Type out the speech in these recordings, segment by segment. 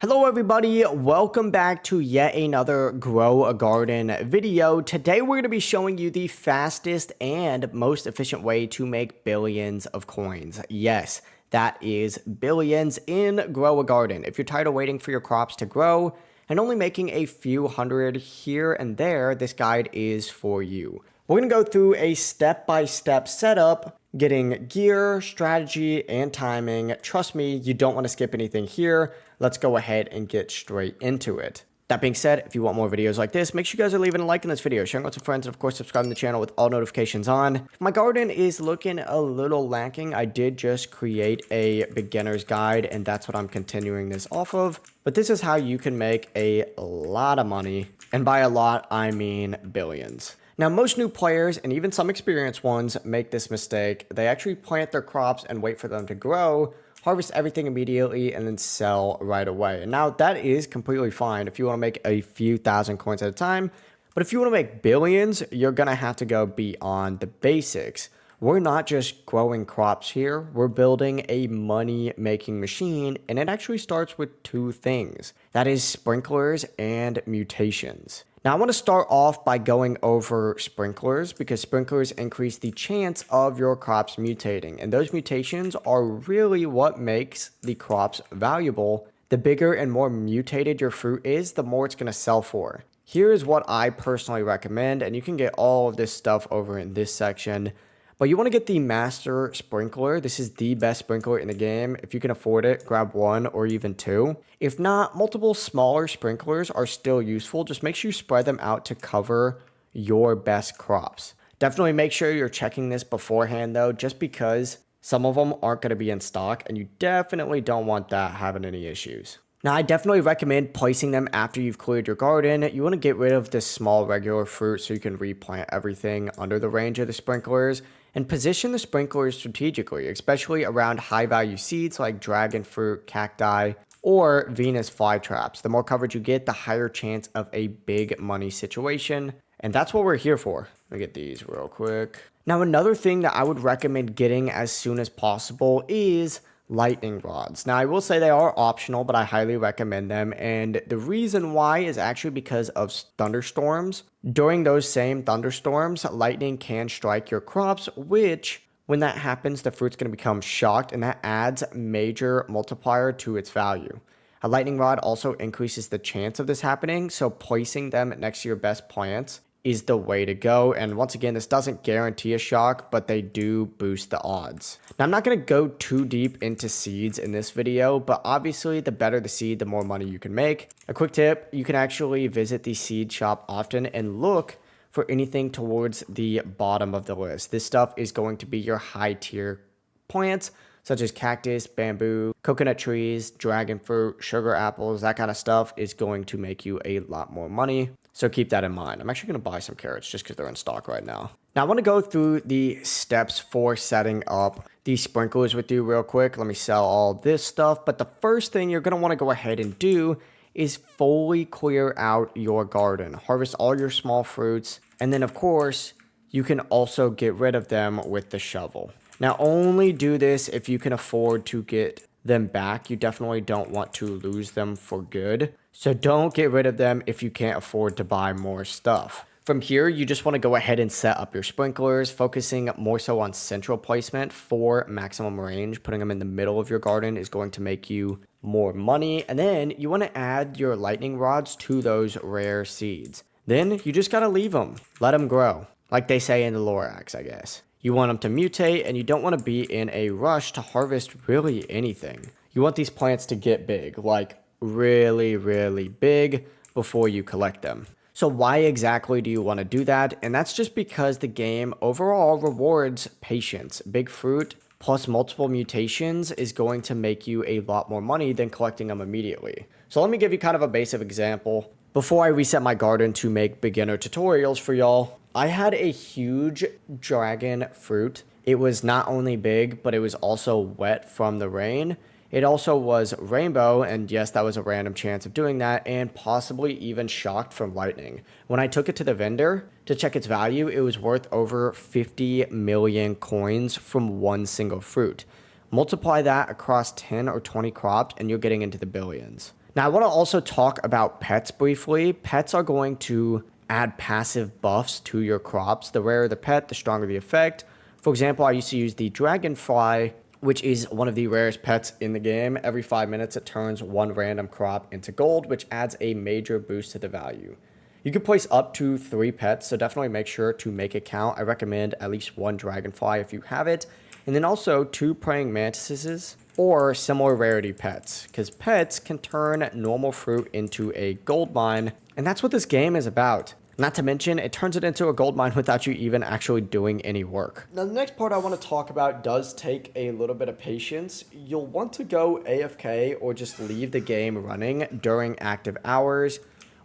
Hello everybody, welcome back to yet another Grow a Garden video. Today we're going to be showing you the fastest and most efficient way to make billions of coins. Yes, that is billions in Grow a Garden. If you're tired of waiting for your crops to grow and only making a few hundred here and there, this guide is for you. We're going to go through a step-by-step setup, getting gear, strategy, and timing. Trust me, you don't want to skip anything here. Let's go ahead and get straight into it. That being said, if you want more videos like this, make sure you guys are leaving a like in this video, sharing with some friends, and of course subscribing to the channel with all notifications on. If my garden is looking a little lacking, I did just create a beginner's guide, and that's what I'm continuing this off of. But this is how you can make a lot of money, and by a lot, I mean billions. Now, most new players and even some experienced ones make this mistake. They actually plant their crops and wait for them to grow, harvest everything immediately, and then sell right away. And now that is completely fine if you want to make a few thousand coins at a time. But if you want to make billions, you're going to have to go beyond the basics. We're not just growing crops here. We're building a money-making machine, and it actually starts with two things. That is sprinklers and mutations. Now, I want to start off by going over sprinklers because sprinklers increase the chance of your crops mutating. And those mutations are really what makes the crops valuable. The bigger and more mutated your fruit is, the more it's going to sell for. Here is what I personally recommend, and you can get all of this stuff over in this section. But you want to get the master sprinkler. This is the best sprinkler in the game. If you can afford it, grab one or even two. If not, multiple smaller sprinklers are still useful. Just make sure you spread them out to cover your best crops. Definitely make sure you're checking this beforehand though, just because some of them aren't going to be in stock and you definitely don't want that having any issues. Now, I definitely recommend placing them after you've cleared your garden. You want to get rid of this small regular fruit so you can replant everything under the range of the sprinklers. And position the sprinklers strategically, especially around high-value seeds like dragon fruit, cacti, or Venus flytraps. The more coverage you get, the higher chance of a big money situation. And that's what we're here for. Let me get these real quick. Now, another thing that I would recommend getting as soon as possible is lightning rods. Now, I will say they are optional, but I highly recommend them. And the reason why is actually because of thunderstorms. During those same thunderstorms, lightning can strike your crops, which when that happens, the fruit's going to become shocked, and that adds major multiplier to its value. A lightning rod also increases the chance of this happening, so placing them next to your best plants is the way to go. And once again, this doesn't guarantee a shock, but they do boost the odds. Now, I'm not going to go too deep into seeds in this video, but obviously the better the seed, the more money you can make. A quick tip, you can actually visit the seed shop often and look for anything towards the bottom of the list. This stuff is going to be your high tier plants, such as cactus, bamboo, coconut trees, dragon fruit, sugar apples. That kind of stuff is going to make you a lot more money. So keep that in mind. I'm actually going to buy some carrots just because they're in stock right now. Now, I want to go through the steps for setting up these sprinklers with you real quick. Let me sell all this stuff. But the first thing you're going to want to go ahead and do is fully clear out your garden. Harvest all your small fruits. And then, of course, you can also get rid of them with the shovel. Now, only do this if you can afford to get them back. You definitely don't want to lose them for good. So don't get rid of them if you can't afford to buy more stuff. From here, you just want to go ahead and set up your sprinklers, focusing more so on central placement for maximum range. Putting them in the middle of your garden is going to make you more money. And then you want to add your lightning rods to those rare seeds. Then you just got to leave them. Let them grow. Like they say in the Lorax, I guess. You want them to mutate, and you don't want to be in a rush to harvest really anything. You want these plants to get big, like really, really big before you collect them. So why exactly do you want to do that? And that's just because the game overall rewards patience. Big fruit plus multiple mutations is going to make you a lot more money than collecting them immediately. So let me give you kind of a basic example. Before I reset my garden to make beginner tutorials for y'all, I had a huge dragon fruit. It was not only big, but it was also wet from the rain. It also was rainbow, and yes, that was a random chance of doing that, and possibly even shocked from lightning. When I took it to the vendor to check its value, it was worth over 50 million coins from one single fruit. Multiply that across 10 or 20 crops, and you're getting into the billions. Now, I want to also talk about pets briefly. Pets are going to add passive buffs to your crops. The rarer the pet, the stronger the effect. For example, I used to use the dragonfly, which is one of the rarest pets in the game. Every 5 minutes, it turns one random crop into gold, which adds a major boost to the value. You can place up to 3 pets, so definitely make sure to make it count. I recommend at least 1 dragonfly if you have it. And then also 2 praying mantises or similar rarity pets, because pets can turn normal fruit into a gold mine, and that's what this game is about. Not to mention, it turns it into a gold mine without you even actually doing any work. Now, the next part I want to talk about does take a little bit of patience. You'll want to go AFK or just leave the game running during active hours.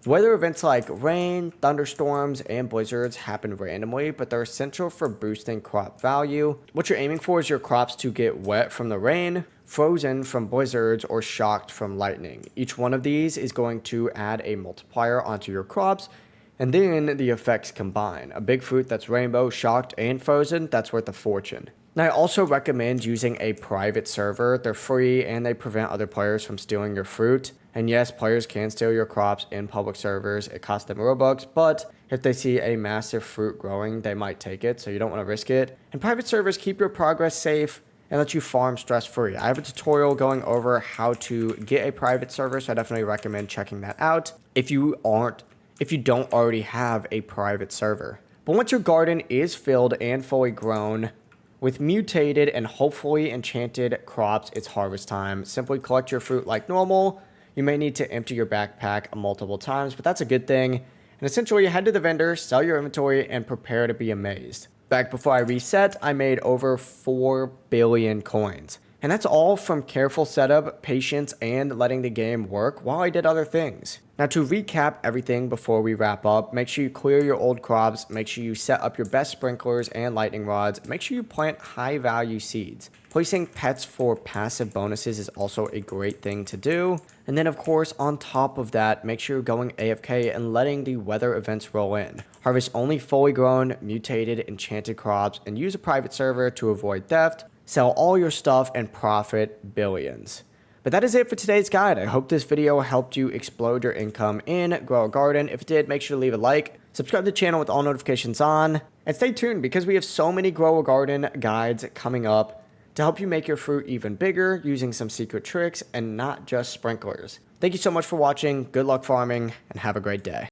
Weather events like rain, thunderstorms, and blizzards happen randomly, but they're essential for boosting crop value. What you're aiming for is your crops to get wet from the rain, frozen from blizzards, or shocked from lightning. Each one of these is going to add a multiplier onto your crops, and then the effects combine. A big fruit that's rainbow, shocked, and frozen, that's worth a fortune. Now, I also recommend using a private server. They're free and they prevent other players from stealing your fruit. And yes, players can steal your crops in public servers. It costs them Robux, but if they see a massive fruit growing, they might take it, so you don't want to risk it. And private servers keep your progress safe and let you farm stress-free. I have a tutorial going over how to get a private server, so I definitely recommend checking that out if you don't already have a private server. But once your garden is filled and fully grown, with mutated and hopefully enchanted crops, it's harvest time. Simply collect your fruit like normal. You may need to empty your backpack multiple times, but that's a good thing. And essentially, you head to the vendor, sell your inventory, and prepare to be amazed. Back before I reset, I made over 4 billion coins. And that's all from careful setup, patience, and letting the game work while I did other things. Now, to recap everything before we wrap up, make sure you clear your old crops, make sure you set up your best sprinklers and lightning rods, make sure you plant high value seeds. Placing pets for passive bonuses is also a great thing to do. And then of course, on top of that, make sure you're going AFK and letting the weather events roll in. Harvest only fully grown, mutated, enchanted crops, and use a private server to avoid theft. Sell all your stuff and profit billions. But that is it for today's guide. I hope this video helped you explode your income in Grow a Garden. If it did, make sure to leave a like, subscribe to the channel with all notifications on, and stay tuned because we have so many Grow a Garden guides coming up to help you make your fruit even bigger using some secret tricks and not just sprinklers. Thank you so much for watching. Good luck farming and have a great day.